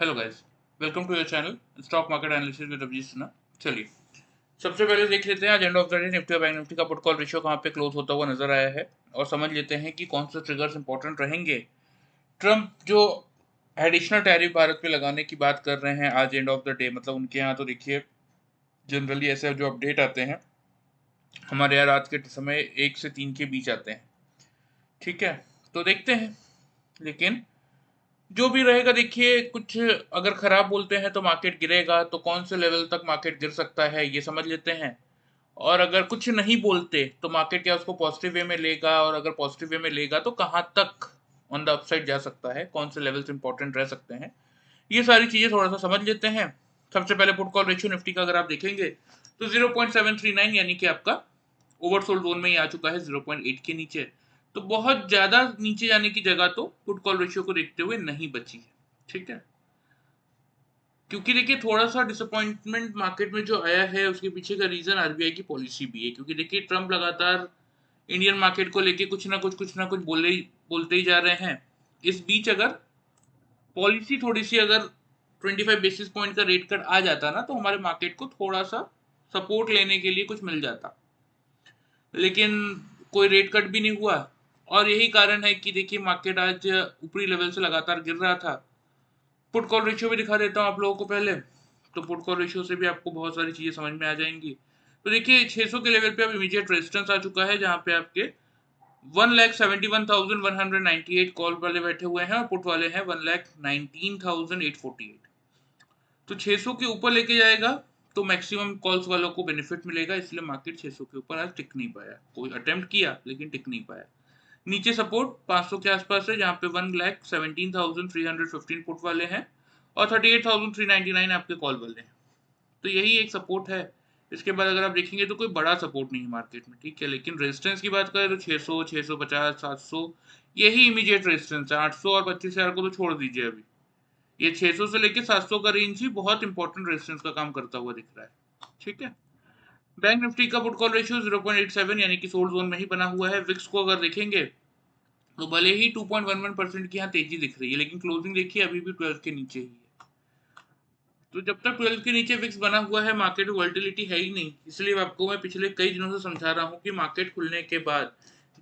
Hello guys, welcome to your channel stock market analysis with Abhijit Sinha. चलिए, सबसे पहले देख लेते हैं आज end of the day Nifty और बैंक निफ्टी का पुट कॉल रेशियो कहाँ पे क्लोज होता हुआ नजर आया है और समझ लेते हैं कि कौन से ट्रिगर्स इंपॉर्टेंट रहेंगे। ट्रम्प जो एडिशनल टैरिफ भारत पे लगाने की बात कर रहे हैं आज एंड ऑफ द डे, मतलब उनके यहाँ तो देखिए जनरली ऐसे जो अपडेट आते हैं हमारे यहाँ रात के समय 1 से 3 के बीच आते हैं। ठीक है, तो देखते हैं। लेकिन जो भी रहेगा देखिए, कुछ अगर खराब बोलते हैं तो मार्केट गिरेगा, तो कौन से लेवल तक मार्केट गिर सकता है ये समझ लेते हैं। और अगर कुछ नहीं बोलते तो मार्केट क्या उसको पॉजिटिव वे में लेगा, और अगर पॉजिटिव वे में लेगा तो कहाँ तक ऑन द अपसाइड जा सकता है, कौन से लेवल्स इंपॉर्टेंट रह सकते हैं, ये सारी चीजें थोड़ा सा समझ लेते हैं। सबसे पहले पुट कॉल रेशियो निफ्टी का अगर आप देखेंगे तो 0.739 यानी कि आपका ओवरसोल्ड जोन में ही आ चुका है, 0.8 के नीचे। तो बहुत ज्यादा नीचे जाने की जगह तो पुट कॉल रेशियो को देखते हुए नहीं बची है। ठीक है, क्योंकि देखिए थोड़ा सा डिसअपॉइंटमेंट मार्केट में जो आया है उसके पीछे का रीजन आरबीआई की पॉलिसी भी है, क्योंकि देखिए ट्रम्प लगातार इंडियन मार्केट को लेके कुछ ना कुछ बोलते ही जा रहे हैं। इस बीच अगर पॉलिसी थोड़ी सी अगर 25 बेसिस पॉइंट का रेट कट आ जाता ना, तो हमारे मार्केट को थोड़ा सा सपोर्ट लेने के लिए कुछ मिल जाता। लेकिन कोई रेट कट भी नहीं हुआ, और यही कारण है कि देखिए मार्केट आज ऊपरी लेवल से लगातार गिर रहा था। पुट कॉल रेशियो भी दिखा देता हूँ आप लोगों को पहले, तो पुट कॉल रेशियो से भी आपको बहुत सारी चीजें समझ में आ जाएंगी। तो देखिए 600 के लेवल पे अब इमीडिएट रेजिस्टेंस आ चुका है, जहां पे आपके 1,71,198 कॉल वाले बैठे हुए हैं और पुट वाले हैं 1,19,848। तो 600 के ऊपर लेके जाएगा तो मैक्सिमम कॉल्स वालों को बेनिफिट मिलेगा, इसलिए मार्केट 600 के ऊपर आज टिक नहीं पाया। कोई अटेम्प्ट किया लेकिन टिक नहीं पाया। नीचे सपोर्ट 500 के आसपास है, जहां पे 1,17,315 पुट वाले हैं और 38,399 आपके कॉल वाले हैं। तो यही एक सपोर्ट है। इसके बाद अगर आप देखेंगे तो कोई बड़ा सपोर्ट नहीं है मार्केट में, ठीक है। लेकिन रेजिस्टेंस की बात करें तो 600, 650, 700 यही इमीडिएट रेजिस्टेंस है। 800 और 25,000 को तो छोड़ दीजिए अभी। ये 600 से लेके 700 का रेंज ही बहुत इंपॉर्टेंट रेजिस्टेंस का काम करता हुआ दिख रहा है। ठीक है, बैंक निफ्टी का पुट कॉल रेशियो 0.87 यानी कि सोल्ड जोन में ही बना हुआ है। विक्स को अगर देखेंगे तो भले ही 2.11% की यहाँ तेजी दिख रही है, लेकिन क्लोजिंग देखिए अभी भी 12 के नीचे ही है। तो जब तक 12 के नीचे विक्स बना हुआ है मार्केट में वोलेटिलिटी है ही नहीं। इसलिए आपको मैं पिछले कई दिनों से समझा रहा हूँ कि मार्केट खुलने के बाद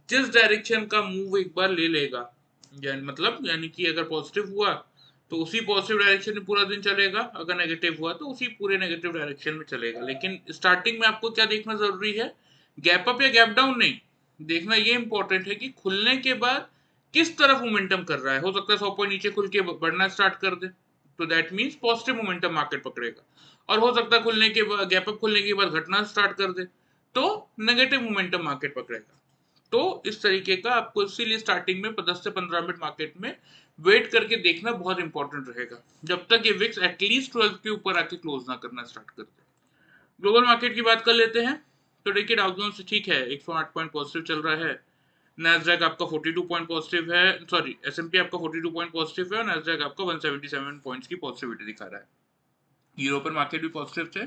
जिस डायरेक्शन का मूव एक बार ले लेगा, यानी कि अगर पॉजिटिव हुआ तो उसी पॉजिटिव डायरेक्शन में पूरा दिन चलेगा, अगर नेगेटिव हुआ तो उसी पूरे नेगेटिव डायरेक्शन में चलेगा। लेकिन स्टार्टिंग में आपको क्या देखना जरूरी है, गैप अप या गैप डाउन नहीं देखना, ये इंपॉर्टेंट है कि खुलने के बाद किस तरफ मोमेंटम कर रहा है। हो सकता है 100 पॉइंट नीचे खुल के बढ़ना स्टार्ट कर दे, तो that means positive momentum market पकड़ेगा। और हो सकता है खुलने के बाद गैप अप खुलने के बाद घटना स्टार्ट कर दे, तो नेगेटिव मोमेंटम मार्केट पकड़ेगा। तो इस तरीके का आपको इसीलिए स्टार्टिंग में 10 से 15 मिनट मार्केट में वेट करके देखना बहुत इंपॉर्टेंट रहेगा, जब तक ये विक्स एटलीस्ट 12 के ऊपर आके क्लोज ना करना स्टार्ट कर दे। ग्लोबल मार्केट की बात कर लेते हैं। तो देखिए डाउ जोन्स ठीक है, 108 पॉइंट पॉजिटिव चल रहा है। नैस्डैक आपका 42 पॉइंट पॉजिटिव है, सॉरी एसएनपी आपका 42 पॉइंट पॉजिटिव है और नैस्डैक आपका 177 पॉइंट्स की पॉजिटिविटी दिखा रहा है। यूरोपियन मार्केट भी पॉजिटिव थे।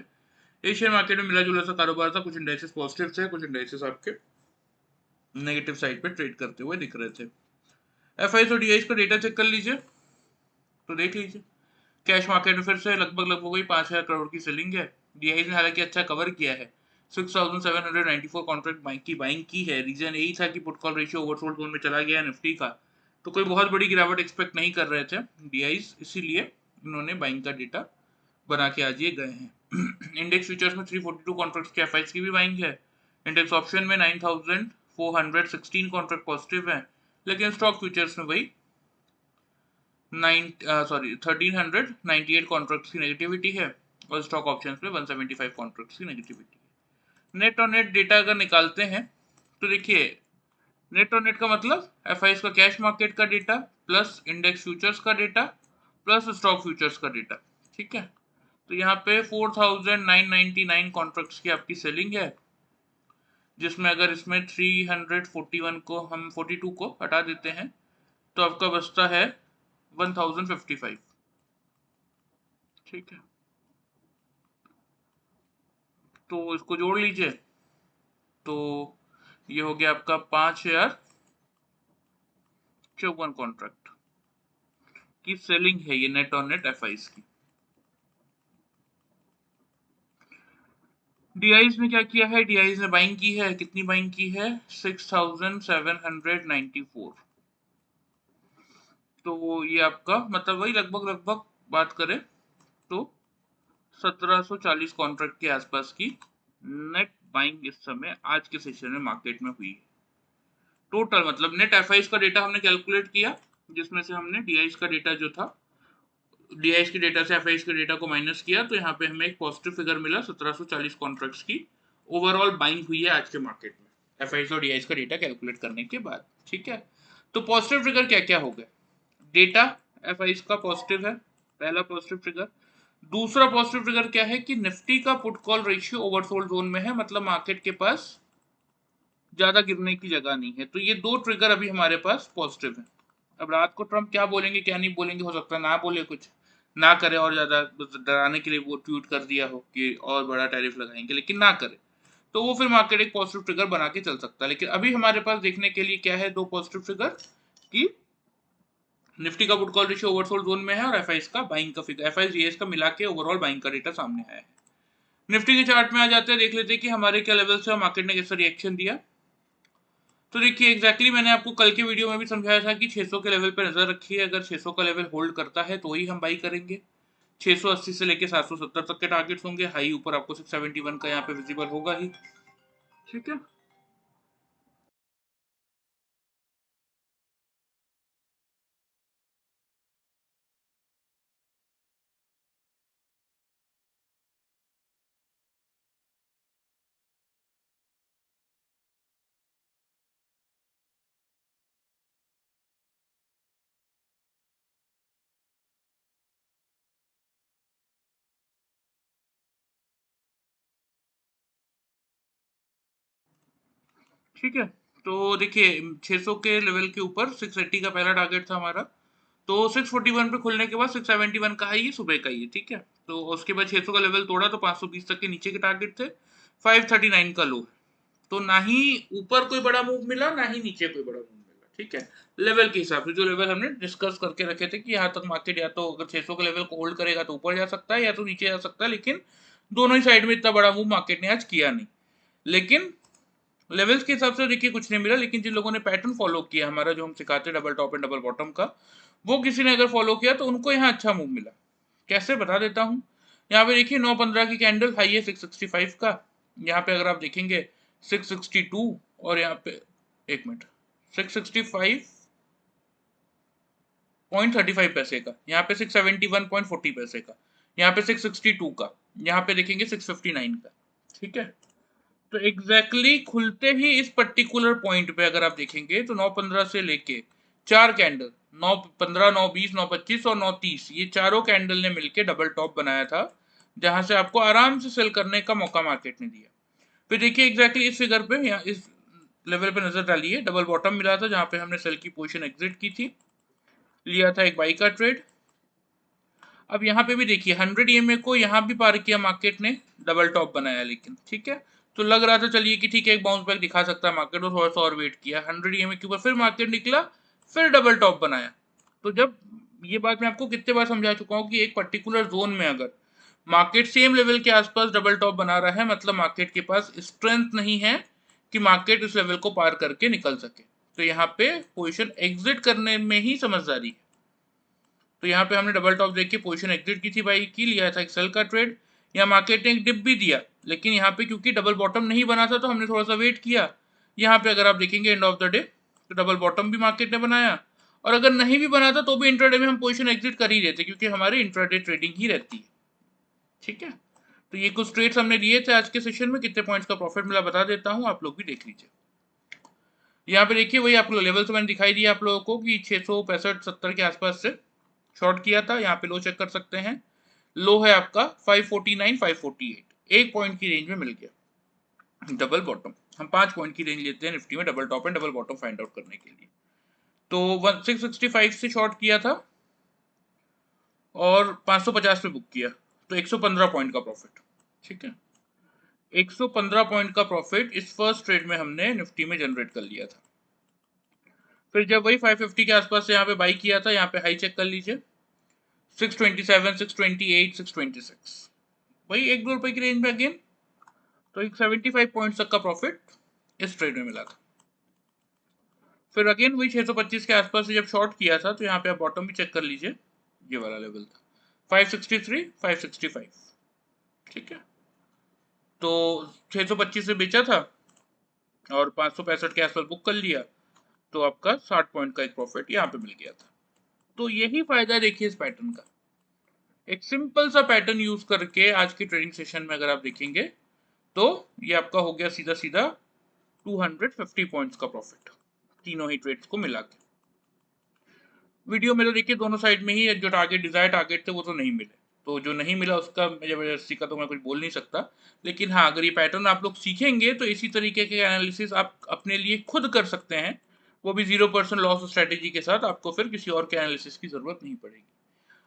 एशियन मार्केट में मिला जुला सा कारोबार था, कुछ इंडेक्सेस पॉजिटिव थे, कुछ इंडेक्सेस आपके नेगेटिव साइड पे ट्रेड करते हुए दिख रहे थे। एफआईएस और डीआईएस का डेटा चेक कर लीजिए तो देख लीजिए। कैश मार्केट में फिर से लगभग वही 5,000 करोड़ की सेलिंग है। डीआईएस ने हालांकि अच्छा कवर किया है, 6,794 कॉन्ट्रैक्ट की बाइंग की है। रीजन यही था कि put call ratio oversold zone में चला गया निफ्टी का, तो कोई बहुत बड़ी गिरावट एक्सपेक्ट नहीं कर रहे थे डीआईएस, इसीलिए इन्होंने बाइंग का डेटा बना के आज ये गए हैं। इंडेक्स फ्यूचर्स में 342 कॉन्ट्रैक्ट्स के एफआईएस की भी बाइंग है। इंडेक्स ऑप्शन में 9,416 कॉन्ट्रैक्ट पॉजिटिव है, लेकिन स्टॉक फ्यूचर्स में वही 1398 कॉन्ट्रैक्ट्स की नेगेटिविटी है और स्टॉक ऑप्शंस में 175 कॉन्ट्रैक्ट्स की नेगेटिविटी है। नेट और नेट डेटा अगर निकालते हैं तो देखिए, नेट और नेट का मतलब एफआईएस का कैश मार्केट का डेटा प्लस इंडेक्स फ्यूचर्स का डेटा प्लस स्टॉक फ्यूचर्स का डेटा। ठीक है, तो यहाँ पे 4,999 कॉन्ट्रैक्ट्स की आपकी सेलिंग है, जिसमें अगर इसमें 341 को हम 42 को हटा देते हैं तो आपका बचता है 1,055। ठीक है, तो इसको जोड़ लीजिए तो ये हो गया आपका 5,054 कॉन्ट्रैक्ट। की सेलिंग है ये नेट ऑन नेट एफआईज की। डीआईज ने क्या किया है, डीआईज ने बाइंग की है, कितनी बाइंग की है 6794। तो ये आपका मतलब वही लगभग लगभग बात करें तो 1740 कॉन्ट्रैक्ट के आसपास की नेट बाइंग इस समय आज के सेशन में मार्केट में हुई है। टोटल मतलब नेट एफआईज का डेटा हमने कैलकुलेट किया, जिसमें से हमने डीआईज का डेटा जो था, डीआईज के डेटा से एफआईज के डेटा को माइनस किया, तो यहाँ पे हमें एक पॉजिटिव फिगर मिला 1740 कॉन्ट्रैक्ट्स की ओवरऑल बाइंग हुई है आज के मार्केट में एफआईज और डीआईज का डेटा कैलकुलेट करने के बाद। ठीक है, तो पॉजिटिव फिगर क्या क्या हो गए, डेटा एफआईज का पॉजिटिव है, पहला पॉजिटिव फिगर। दूसरा पॉजिटिव ट्रिगर क्या है कि निफ्टी का put call ratio oversold zone में है, मतलब मार्केट के पास ज्यादा गिरने की जगह नहीं है। तो ये दो ट्रिगर अभी हमारे पास पॉजिटिव है। अब रात को ट्रम्प क्या बोलेंगे क्या नहीं बोलेंगे, हो सकता है ना बोले कुछ, ना करे और ज्यादा डराने के लिए वो ट्वीट कर दिया हो कि और बड़ा टैरिफ लगाएंगे, लेकिन ना करे तो वो फिर मार्केट एक पॉजिटिव ट्रिगर बना के चल सकता है। लेकिन अभी हमारे पास देखने के लिए क्या है, दो पॉजिटिव ट्रिगर कि निफ्टी का put call ratio oversold zone में है और एफआईज का बाइंग का फिगर, एफआईज जीएस का मिला के ओवरऑल बाइंग का डेटा सामने आया है। निफ्टी के चार्ट में आ जाते हैं, देख लेते हैं कि हमारे क्या लेवल से मार्केट ने कैसा रिएक्शन दिया। तो देखिए एग्जैक्टली मैंने आपको कल के वीडियो में भी समझाया था कि 600 के लेवल पर नजर रखिए, अगर 600 का लेवल होल्ड करता है तो ही हम बाई करेंगे। 680 से लेके 770 तक के टारगेट्स होंगे, हाई ऊपर आपको 671 का यहाँ पे विजिबल होगा ही। ठीक है, ठीक है। तो देखिए 600 के लेवल के ऊपर 680 का पहला टारगेट था हमारा, तो 641 पे खुलने के बाद 671 का हाई, सुबह का ही, ठीक है। तो उसके बाद 600 का लेवल तोड़ा तो 520 तक के नीचे के टारगेट थे, 539 का लो है। तो ना ही ऊपर कोई बड़ा मूव मिला, ना ही नीचे कोई बड़ा मूव मिला। ठीक है, लेवल के हिसाब से जो लेवल हमने डिस्कस करके रखे थे कि यहाँ तक मार्केट या तो अगर 600 के लेवल को होल्ड करेगा तो ऊपर जा सकता है या तो नीचे जा सकता है, लेकिन दोनों ही साइड में इतना बड़ा मूव मार्केट ने आज किया नहीं। लेकिन लेवल्स के हिसाब से देखिए कुछ नहीं मिला, लेकिन जिन लोगों ने पैटर्न फॉलो किया हमारा, जो हम सिखाते हैं double top and double bottom का, वो किसी ने अगर फॉलो किया तो उनको यहाँ अच्छा मूव मिला। कैसे बता देता हूँ, यहाँ पे देखिए 9:15 की कैंडल हाई है 665 का, यहाँ पे अगर आप देखेंगे 662, और यहाँ पे एक मिनट 665.35 पैसे का, यहाँ पे 671.40 पैसे का, यहाँ पे 662 का, यहाँ पे देखेंगे 659 का। ठीक है, तो एग्जैक्टली खुलते ही इस पर्टिकुलर पॉइंट पे अगर आप देखेंगे तो 9:15 से लेके चार कैंडल, 9:15, 9:20, 9:25 और 9:30, ये चारों कैंडल ने मिलके डबल टॉप बनाया था, जहां से आपको आराम से सेल करने का मौका मार्केट ने दिया। फिर देखिए एग्जैक्टली इस फिगर पे, यहाँ इस लेवल पे नजर डालिए, डबल बॉटम मिला था जहां पे हमने सेल की पोजीशन एग्जिट की थी, लिया था एक बाई का ट्रेड। अब यहाँ पे भी देखिए 100 ईएमए को यहाँ भी पार किया मार्केट ने, डबल टॉप बनाया, लेकिन ठीक है, तो लग रहा था चलिए कि ठीक है एक बाउंस बैक दिखा सकता है मार्केट, और थोड़ा सा और वेट किया 100 ईएमए के ऊपर, फिर मार्केट निकला, फिर डबल टॉप बनाया। तो जब ये बात मैं आपको कितने बार समझा चुका हूँ कि एक पर्टिकुलर जोन में अगर मार्केट सेम लेवल के आसपास डबल टॉप बना रहा है, मतलब मार्केट के पास स्ट्रेंथ नहीं है कि मार्केट उस लेवल को पार करके निकल सके, तो यहाँ पे पोजिशन एग्जिट करने में ही समझदारी है। तो यहाँ पे हमने डबल टॉप देख के पोजीशन एग्जिट की थी, बाई की, लिया था एक सेल का ट्रेड। यहाँ मार्केट ने एक डिप भी दिया, लेकिन यहाँ पे क्योंकि डबल बॉटम नहीं बना था तो हमने थोड़ा सा वेट किया। यहाँ पे अगर आप देखेंगे एंड ऑफ द डे तो डबल बॉटम भी मार्केट ने बनाया, और अगर नहीं भी बना था तो भी इंट्राडे में हम पोजीशन एग्जिट कर ही देते, क्योंकि हमारी इंट्राडे ट्रेडिंग ही रहती है। ठीक है, तो ये कुछ ट्रेड्स हमने लिए थे आज के सेशन में, कितने पॉइंट्स का प्रॉफिट मिला बता देता हूँ, आप लोग भी देख लीजिए। यहाँ पे देखिए वही आप लोग लेवल से मैंने दिखाई दिया आप लोगों को कि 665-70 के आसपास से शॉर्ट किया था, यहाँ पे लो चेक कर सकते हैं, लो है आपका 549, 548, एक पॉइंट की रेंज में मिल गया डबल बॉटम। हम 5 पॉइंट की रेंज लेते हैं निफ्टी में double top and double bottom find out करने के लिए। तो 665 से शॉर्ट किया था और 550 पे बुक किया, तो 115 पॉइंट का प्रॉफिट। ठीक है, 115 पॉइंट का प्रॉफिट इस फर्स्ट ट्रेड में हमने निफ्टी में जनरेट कर लिया था। फिर जब वही 550 के आसपास से यहाँ पे बाई किया था, यहाँ पे हाई चेक कर लीजिए, 627, 628, 626, वही 1-2 रुपए की रेंज में अगेन। तो एक 75 पॉइंट्स तक का प्रॉफिट इस ट्रेड में मिला था। फिर अगेन वही 625 के आसपास से जब शॉर्ट किया था तो यहाँ पे आप बॉटम भी चेक कर लीजिए, ये वाला लेवल था 563, 565, ठीक है। तो 625 से बेचा था और 565 के आसपास बुक कर लिया, तो आपका 60 पॉइंट का एक प्रॉफिट यहाँ पे मिल गया था। तो यही फायदा देखिए इस पैटर्न का, एक सिंपल सा पैटर्न यूज करके आज की ट्रेडिंग सेशन में अगर आप देखेंगे तो ये आपका हो गया सीधा सीधा 250 पॉइंट्स का प्रॉफिट तीनों ही ट्रेड्स को मिला के। वीडियो में तो देखिए दोनों साइड में ही जो टारगेट डिजायर टारगेट थे वो तो नहीं मिले, तो जो नहीं मिला उसका जबरदस्ती का तो मैं कुछ बोल नहीं सकता, लेकिन हाँ अगर ये पैटर्न आप लोग सीखेंगे तो इसी तरीके के एनालिसिस आप अपने लिए खुद कर सकते हैं, वो भी 0% लॉस स्ट्रेटेजी के साथ। आपको फिर किसी और के एनालिसिस की जरूरत नहीं पड़ेगी।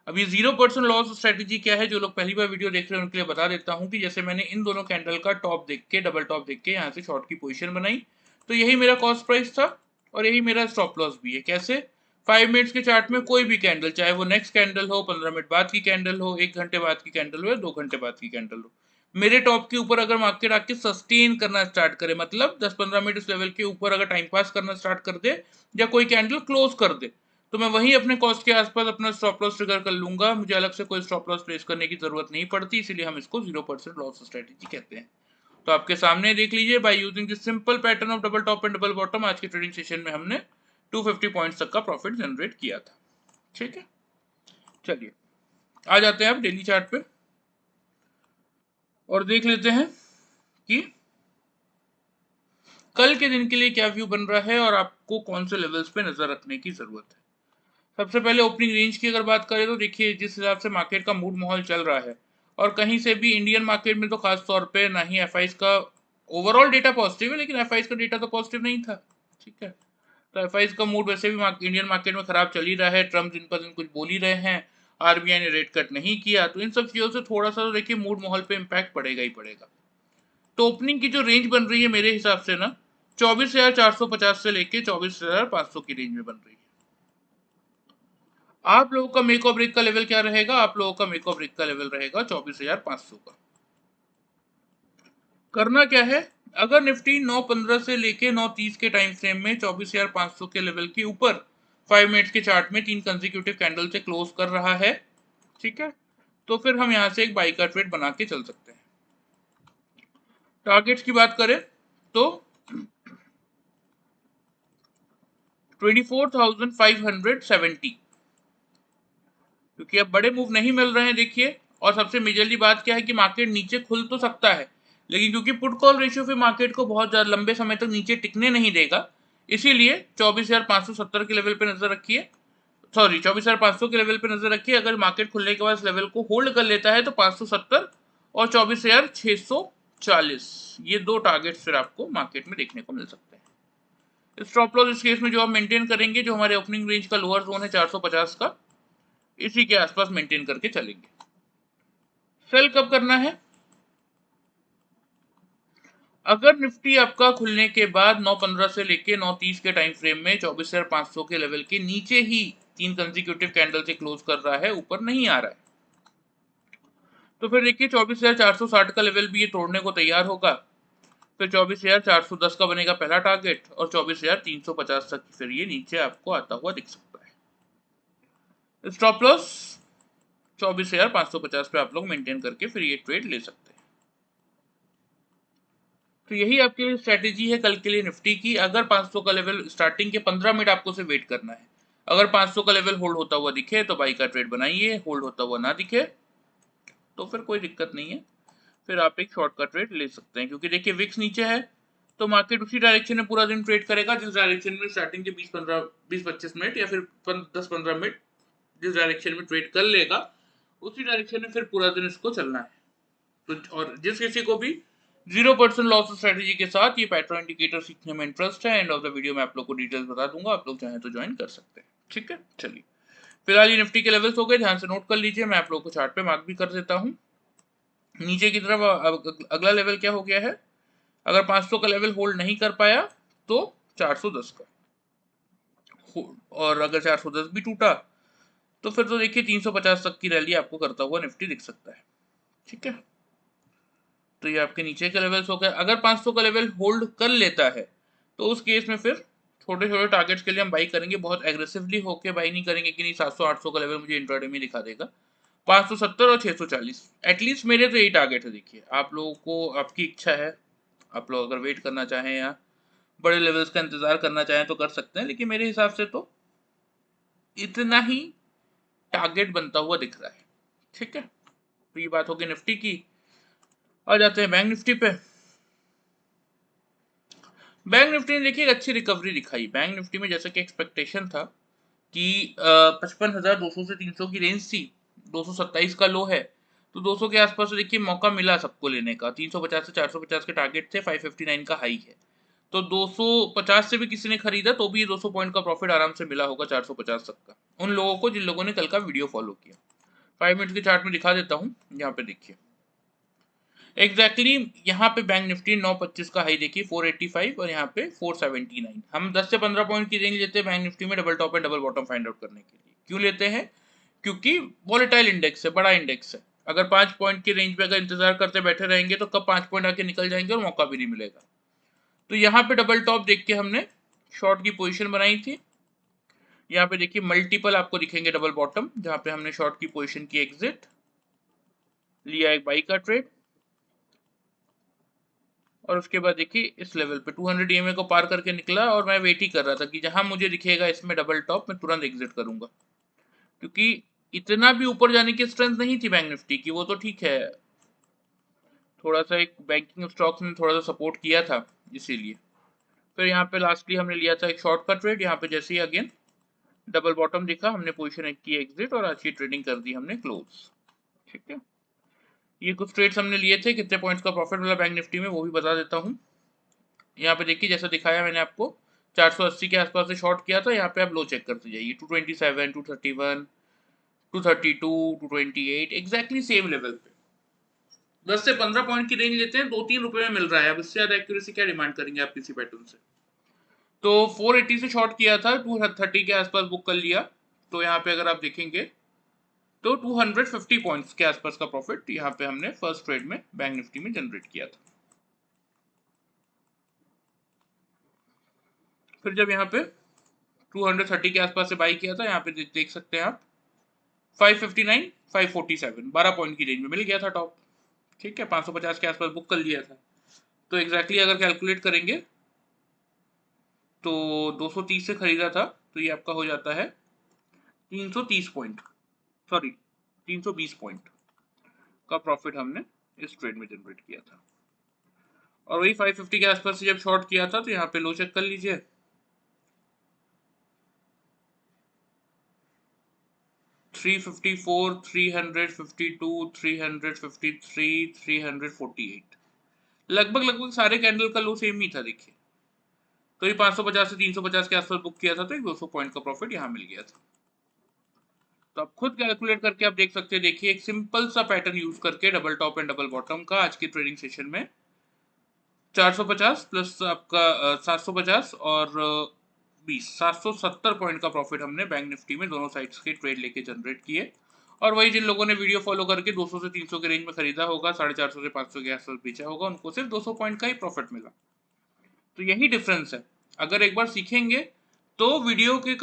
अब ये 0% लॉस स्ट्रेटेजी क्या है, जो लोग पहली बार वीडियो देख रहे हैं उनके लिए बता देता हूँ कि जैसे मैंने इन दोनों कैंडल का टॉप देख के, डबल टॉप देख के यहाँ से शॉर्ट की पोजीशन बनाई, तो यही मेरा कॉस्ट प्राइस था और यही मेरा स्टॉप लॉस भी है। कैसे? 5 मिनट्स के चार्ट में कोई भी कैंडल, चाहे वो नेक्स्ट कैंडल हो, 15 मिनट बाद की कैंडल हो, 1 घंटे बाद की कैंडल हो या 2 घंटे बाद की कैंडल हो, मेरे टॉप के ऊपर अगर मार्केट आके सस्टेन करना स्टार्ट करे, मतलब 10-15 मिनट इस लेवल के ऊपर अगर टाइम पास करना स्टार्ट कर दे या कोई कैंडल क्लोज कर दे, तो मैं वहीं अपने कॉस्ट के आसपास अपना स्टॉप लॉस ट्रिगर कर लूंगा। मुझे अलग से कोई स्टॉप लॉस प्लेस करने की जरूरत नहीं पड़ती, इसीलिए हम इसको 0% लॉस स्ट्रेटेजी कहते हैं। तो आपके सामने देख लीजिए, by using this simple pattern of double top and double bottom आज की ट्रेडिंग सेशन में हमने 250 पॉइंट्स तक का प्रॉफिट जनरेट किया था। ठीक है, चलिए आ जाते हैं आप डेली चार्ट पे और देख लेते हैं कि कल के दिन के लिए क्या व्यू बन रहा है और आपको कौन से लेवल्स पे नजर रखने की जरूरत है। सबसे पहले ओपनिंग रेंज की अगर बात करें तो देखिए जिस हिसाब से मार्केट का मूड माहौल चल रहा है, और कहीं से भी इंडियन मार्केट में तो खास तौर पे ना ही एफ का ओवरऑल डेटा पॉजिटिव है, लेकिन एफ का डेटा तो पॉजिटिव नहीं था। ठीक है, तो एफ का मूड वैसे भी इंडियन मार्केट में खराब चल ही रहा है, ट्रम्प दिन पर दिन कुछ बोल ही रहे हैं, आरबीआई ने रेट कट नहीं किया, तो इन सब चीजों से थोड़ा सा तो देखिए मूड माहौल पे इम्पैक्ट पड़ेगा ही पड़ेगा। तो ओपनिंग की जो रेंज बन रही है मेरे हिसाब से ना 24,450 से लेके 24,500 की रेंज में बन रही है। आप लोगों का मेक और ब्रेक का लेवल क्या रहेगा? आप लोगों का मेक और ब्रेक का लेवल रहेगा 24,500 का। करना क्या है, अगर निफ्टी 9:15 से लेके 9:30 के टाइम फ्रेम में 24,500 के लेवल के ऊपर 5 मिनट्स के चार्ट में 3 कंसेक्यूटिव कैंडल से क्लोज कर रहा है, ठीक है, तो फिर हम यहां से एक बाई का ट्रेड बना के चल सकते हैं। टारगेट्स की बात करें तो 24,570, क्योंकि अब बड़े मूव नहीं मिल रहे हैं देखिए, और सबसे मेजरली बात क्या है कि मार्केट नीचे खुल तो सकता है, लेकिन क्योंकि पुट कॉल रेशियो फिर मार्केट को बहुत ज्यादा लंबे समय तक नीचे टिकने नहीं देगा, इसीलिए 24,570 के लेवल पे नजर रखिए, सॉरी 24,500 के लेवल पे नजर रखिए। अगर मार्केट खुलने के बाद इस लेवल को होल्ड कर लेता है तो 570 और 24,640, ये दो टारगेट फिर आपको मार्केट में देखने को मिल सकते हैं। स्टॉप लॉस इस केस में जो आप मेंटेन करेंगे, जो हमारे ओपनिंग रेंज का लोअर जोन है 450 का, इसी के आसपास मेंटेन करके चलेंगे। सेल कब करना है? अगर निफ्टी आपका खुलने के बाद 9:15 से लेके 9:30 के टाइम फ्रेम में 24,500 के लेवल के नीचे ही 3 कंसेक्यूटिव कैंडल से क्लोज कर रहा है, ऊपर नहीं आ रहा है, तो फिर देखिए 24,460 का लेवल भी ये तोड़ने को तैयार होगा। फिर 24,410 का बनेगा पहला टारगेट और 24,350 तक फिर ये नीचे आपको आता हुआ दिख सकता है। स्टॉप लॉस 24,550 पे आप लोग मेंटेन करके फिर ये ट्रेड ले सकते हैं। तो यही आपके लिए स्ट्रेटेजी है कल के लिए निफ्टी की। अगर 500 का लेवल स्टार्टिंग के 15 मिनट आपको से वेट करना है, अगर 500 का लेवल होल्ड होता हुआ दिखे तो बाई का ट्रेड बनाइए, होल्ड होता हुआ ना दिखे तो फिर कोई दिक्कत नहीं है, फिर आप एक शॉर्ट का ट्रेड ले सकते हैं। क्योंकि देखिए विक्स नीचे है तो मार्केट उसी डायरेक्शन में पूरा दिन ट्रेड करेगा जिस डायरेक्शन में स्टार्टिंग के 20-25 मिनट या फिर 10-15 मिनट जिस डायरेक्शन में ट्रेड कर लेगा, उसी डायरेक्शन में फिर पूरा दिन इसको चलना है। तो और जिस किसी को भी 0% लॉस स्ट्रेटेजी के साथ ये पैटर्न इंडिकेटर सीखने में इंटरेस्ट है, एंड ऑफ द वीडियो में आप लोग को डिटेल्स बता दूंगा, आप लोग चाहें तो ज्वाइन कर सकते हैं। ठीक है, चलिए फिलहाल ये निफ्टी के लेवल्स हो गए, ध्यान से नोट कर लीजिए, मैं आप लोग को चार्ट पे मार्क भी कर देता हूँ। नीचे की तरफ अगला लेवल क्या हो गया है, अगर 500 का लेवल होल्ड नहीं कर पाया तो 410 का, और अगर 410 भी टूटा तो फिर तो देखिए 350 तक की रैली आपको करता हुआ निफ्टी दिख सकता है। ठीक है, तो ये आपके नीचे के लेवल्स हो गए। अगर 500 का लेवल होल्ड कर लेता है तो उस केस में फिर छोटे छोटे टारगेट्स के लिए हम बाई करेंगे, बहुत एग्रेसिवली होके बाई नहीं करेंगे कि नहीं 700 800 का लेवल मुझे इंट्राडे में दिखा देगा। 570 और 640 एटलीस्ट मेरे तो यही टारगेट है। देखिए आप लोगों को, आपकी इच्छा है, आप लोग अगर वेट करना चाहें या बड़े लेवल्स का इंतजार करना चाहें तो कर सकते हैं, लेकिन मेरे हिसाब से तो इतना ही टारगेट बनता हुआ दिख रहा है। ठीक है, तो ये बात होगी निफ्टी की। आ जाते हैं बैंक निफ्टी पे। बैंक निफ्टी ने देखिए एक अच्छी रिकवरी दिखाई। बैंक निफ्टी में जैसा कि एक्सपेक्टेशन था कि 55,200 से 300 की रेंज थी, 227 का लो है, तो 200 के आसपास तो देखिए मौका मिला सबको लेने का। 350 से 450 के टारगेट थे, 559 का हाई है, तो 250 से भी किसी ने खरीदा तो भी 200 पॉइंट का प्रॉफिट आराम से मिला होगा 450 तक का, उन लोगों को जिन लोगों ने कल का वीडियो फॉलो किया। 5 मिनट के चार्ट में दिखा देता हूँ, यहाँ पे देखिए एग्जैक्टली यहाँ पे बैंक निफ्टी 925 का हाई देखिए 485 और यहाँ पे 479। हम 10 से 15 पॉइंट की रेंज लेते हैं बैंक निफ्टी में double top and double bottom find out करने के लिए। क्यों लेते हैं? क्योंकि वॉलेटाइल इंडेक्स है, बड़ा इंडेक्स है। अगर 5 पॉइंट की रेंज पे अगर इंतजार करते बैठे रहेंगे तो कब 5 पॉइंट आके निकल जाएंगे और मौका भी नहीं मिलेगा। तो यहाँ पे डबल टॉप देख के हमने शॉर्ट की पोजिशन बनाई थी। यहाँ पे देखिए मल्टीपल आपको दिखेंगे डबल बॉटम, जहाँ पे हमने शॉर्ट की पोजिशन की एग्जिट लिया, एक बाई का ट्रेड, और उसके बाद देखिए इस लेवल पे 200 ईएमए को पार करके निकला और मैं वेट ही कर रहा था कि जहां मुझे दिखेगा इसमें डबल टॉप मैं तुरंत एग्जिट करूंगा, क्योंकि इतना भी ऊपर जाने की स्ट्रेंथ नहीं थी बैंक निफ्टी की। वो तो ठीक है, थोड़ा सा एक बैंकिंग स्टॉक्स ने थोड़ा सा सपोर्ट किया था इसीलिए। फिर यहाँ पे लास्टली हमने लिया था एक शॉर्ट का ट्रेड। यहाँ पे जैसे ही अगेन डबल बॉटम दिखा हमने पोजीशन की एग्जिट और आज की ट्रेडिंग कर दी हमने क्लोज। ठीक है, ये कुछ ट्रेड्स हमने लिए थे। कितने पॉइंट्स का प्रॉफिट मिला बैंक निफ्टी में वो भी बता देता हूँ। यहाँ पे देखिए जैसा दिखाया मैंने आपको 480 के आसपास से शॉर्ट किया था। यहाँ पे आप लो चेक करते जाइए, 227, 231, 232, 228 एग्जैक्टली सेम लेवल पे 10 से 15 पॉइंट की रेंज लेते हैं, 2-3 रुपए में मिल रहा है। अब इससे ज्यादा एक्यूरेसी क्या डिमांड करेंगे आप किसी पैटर्न से। तो 480 से शॉर्ट किया था, 230 के आसपास बुक कर लिया। तो यहाँ पे अगर आप देखेंगे तो 250 पॉइंट्स के आसपास का प्रॉफिट यहाँ पे हमने फर्स्ट ट्रेड में बैंक निफ्टी में जनरेट किया था। फिर जब यहाँ पे 230 के आसपास से बाई किया था, यहाँ पे देख सकते हैं आप 559, 547 12 पॉइंट की रेंज में मिल गया था टॉप। ठीक है, 550 के आसपास बुक कर लिया था। तो एग्जैक्टली अगर कैलकुलेट करेंगे तो 230 से खरीदा था तो ये आपका हो जाता है 330 पॉइंट, सॉरी 320 पॉइंट का प्रॉफिट हमने इस ट्रेड में जनरेट किया था। और वही 550 के आसपास से जब शॉर्ट किया था तो यहाँ पे लो चेक कर लीजिए, 354, 352, 353, 348, लगभग सारे कैंडल का लो सेम ही था देखिए। तो ये 550 से 350 के आसपास बुक किया था तो 200 पॉइंट का प्रॉफिट यहाँ मिल गया था। तो आप खुद कैलकुलेट करके आप देख सकते हैं। देखिए एक सिंपल सा पैटर्न यूज करके double top and double bottom का आज की ट्रेडिंग सेशन में 450 प्लस आपका 750 और 20 770 पॉइंट का प्रॉफिट हमने बैंक निफ्टी में दोनों साइड्स के ट्रेड लेके जनरेट किए। और वही जिन लोगों ने वीडियो फॉलो करके 200 से 300 के रेंज में खरीदा होगा, 450 से 500 के आसपास बेचा होगा, उनको सिर्फ 200 पॉइंट का ही प्रॉफिट मिला। तो यही डिफरेंस है। अगर एक बार सीखेंगे तो वीडियो के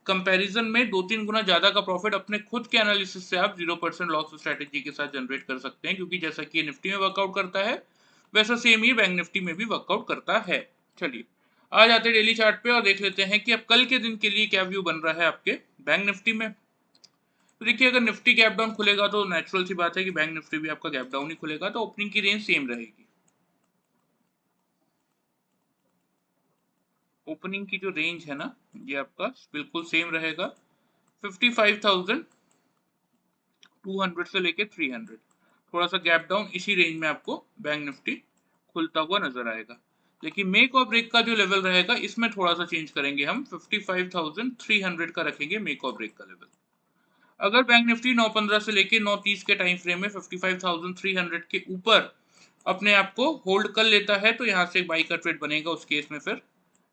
कंपैरिजन में 2-3 गुना ज्यादा का प्रॉफिट अपने खुद के एनालिसिस से आप 0% लॉस स्ट्रेटेजी के साथ जनरेट कर सकते हैं, क्योंकि जैसा कि ये निफ्टी में वर्कआउट करता है वैसा सेम ही बैंक निफ्टी में भी वर्कआउट करता है। चलिए आ जाते हैं डेली चार्ट पे और देख लेते हैं कि अब कल के दिन के लिए क्या व्यू बन रहा है आपके बैंक निफ्टी में। तो देखिए अगर निफ्टी गैप डाउन खुलेगा तो नेचुरल सी बात है कि बैंक निफ्टी भी आपका गैप डाउन ही खुलेगा, तो ओपनिंग की रेंज सेम रहेगी। ओपनिंग की जो रेंज है ना ये आपका बिल्कुल सेम रहेगा, 55,200 से लेके 300। थोड़ा सा गैप डाउन इसी रेंज में आपको बैंक निफ्टी खुलता हुआ नजर आएगा। लेकिन मेक और ब्रेक का जो लेवल रहेगा इसमें थोड़ा सा चेंज करेंगे हम, 55,300 का रखेंगे मेक और ब्रेक का लेवल। अगर बैंक निफ्टी 9:15 से लेके 9:30 के टाइम फ्रेम में 55,300 के ऊपर अपने आप को होल्ड कर लेता है तो यहाँ से बाई का ट्रेड बनेगा। उस केस में फिर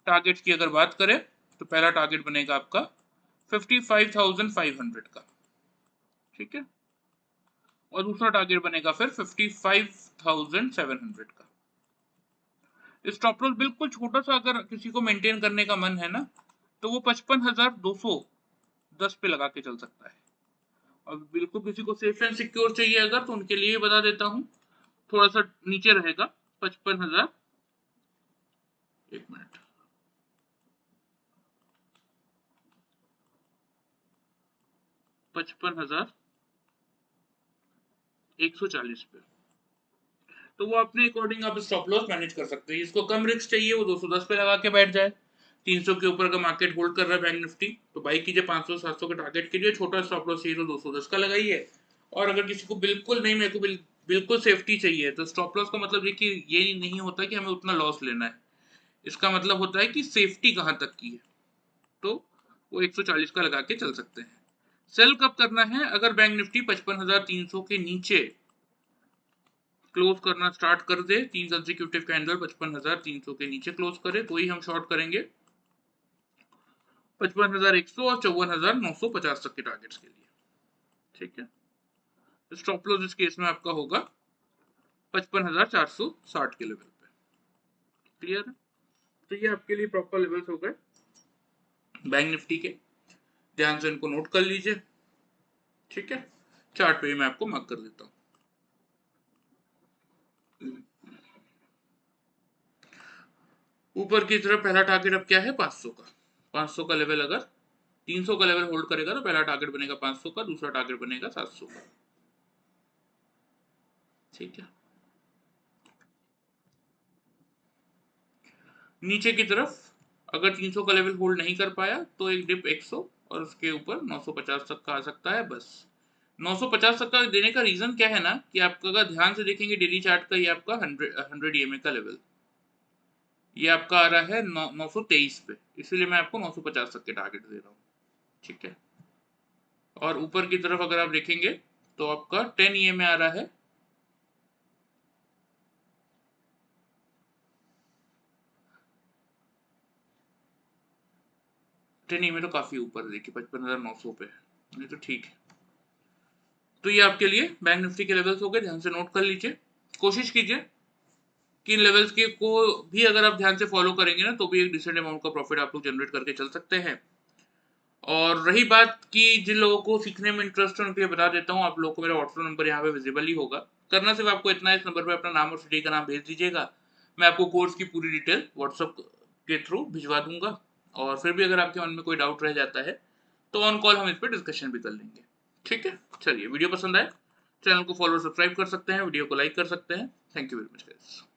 टारगेट्स की अगर बात करें तो पहला टारगेट बनेगा आपका 55,500 का, ठीक है, और दूसरा टारगेट बनेगा फिर 55,700 का। स्टॉप लॉस बिल्कुल छोटा सा अगर किसी को मेंटेन करने का मन है ना, तो वो 55,210 पे लगा के चल सकता है। और बिल्कुल किसी को सेफ एंड सिक्योर चाहिए अगर, तो उनके लिए बता देता हूँ, थोड़ा सा नीचे रहेगा 55,000, एक मिनट, 55,140 पे, तो वो अपने अकॉर्डिंग आप स्टॉप लॉस मैनेज कर सकते हैं। जिसको कम रिस्क चाहिए वो 210 पे लगा के बैठ जाए। 300 के ऊपर का मार्केट होल्ड कर रहा है बैंक निफ्टी, तो बाई कीजिए 500-700 के टारगेट के लिए। छोटा स्टॉप लॉस चाहिए तो 210 का लगाइए। और अगर किसी को बिल्कुल नहीं, मेरे को बिल्कुल सेफ्टी चाहिए, तो स्टॉप लॉस का मतलब देखिए ये नहीं होता कि हमें उतना लॉस लेना है, इसका मतलब होता है कि सेफ्टी कहाँ तक की है, तो वो 140 का लगा के चल सकते हैं। सेल कब करना है? अगर बैंक निफ्टी 55,300 के नीचे क्लोज करना स्टार्ट कर दे, 3 कंसेक्यूटिव कैंडल 55,300 के नीचे क्लोज करे, तो ही हम शॉर्ट करेंगे 55,100 और 54,950 तक के टारगेट्स के लिए, ठीक है। स्टॉप लॉस इस केस में आपका होगा 55,460 के लेवल पे, क्लियर है। तो ये आपके लिए प्रॉपर लेवल्स हो गए बैंक निफ्टी के, ध्यान से इनको नोट कर लीजिए, ठीक है। चार्ट पे मैं आपको मार्क कर देता हूँ। ऊपर की तरफ पहला टारगेट अब क्या है? 500 का। 500 का लेवल अगर 300 का लेवल होल्ड करेगा तो पहला टारगेट बनेगा 500 का, दूसरा टारगेट बनेगा 700 का, ठीक है। नीचे की तरफ अगर 300 का लेवल होल्ड नहीं कर पाया तो एक डिप 100 और उसके ऊपर 950 तक का आ सकता है, बस। 950 तक का देने का रीजन क्या है ना, कि आपका अगर ध्यान से देखेंगे डेली चार्ट का, ये आपका 100 EMA का लेवल, ये आपका आ रहा है 923 पे, इसीलिए मैं आपको 950 तक के टारगेट दे रहा हूँ, ठीक है। और ऊपर की तरफ अगर आप देखेंगे तो आपका 10 EMA आ रहा है 10 EMA तो काफी ऊपर, देखिए 55,900 पे है, ये तो ठीक है। तो ये आपके लिए बैंक निफ्टी के लेवल्स हो गए, ध्यान से नोट कर लीजिए। कोशिश कीजिए कि इन लेवल्स के को भी अगर आप ध्यान से फॉलो करेंगे ना, तो भी एक डिसेंट अमाउंट का प्रॉफिट आप लोग जनरेट करके चल सकते हैं। और रही बात कि जिन लोगों को सीखने में इंटरेस्ट है उनके लिए बता देता हूँ, आप लोगों को मेरा व्हाट्सएप नंबर यहाँ पे विजिबल ही होगा। करना सिर्फ आपको इतना है, इस नंबर पे अपना नाम और सिटी का नाम भेज दीजिएगा, मैं आपको कोर्स की पूरी डिटेल व्हाट्सएप के थ्रू भिजवा दूंगा। और फिर भी अगर आपके मन में कोई डाउट रह जाता है तो ऑन कॉल हम इस पर डिस्कशन भी कर लेंगे, ठीक है। चलिए, वीडियो पसंद आए चैनल को फॉलो सब्सक्राइब कर सकते हैं, वीडियो को लाइक कर सकते हैं। Thank you very much guys.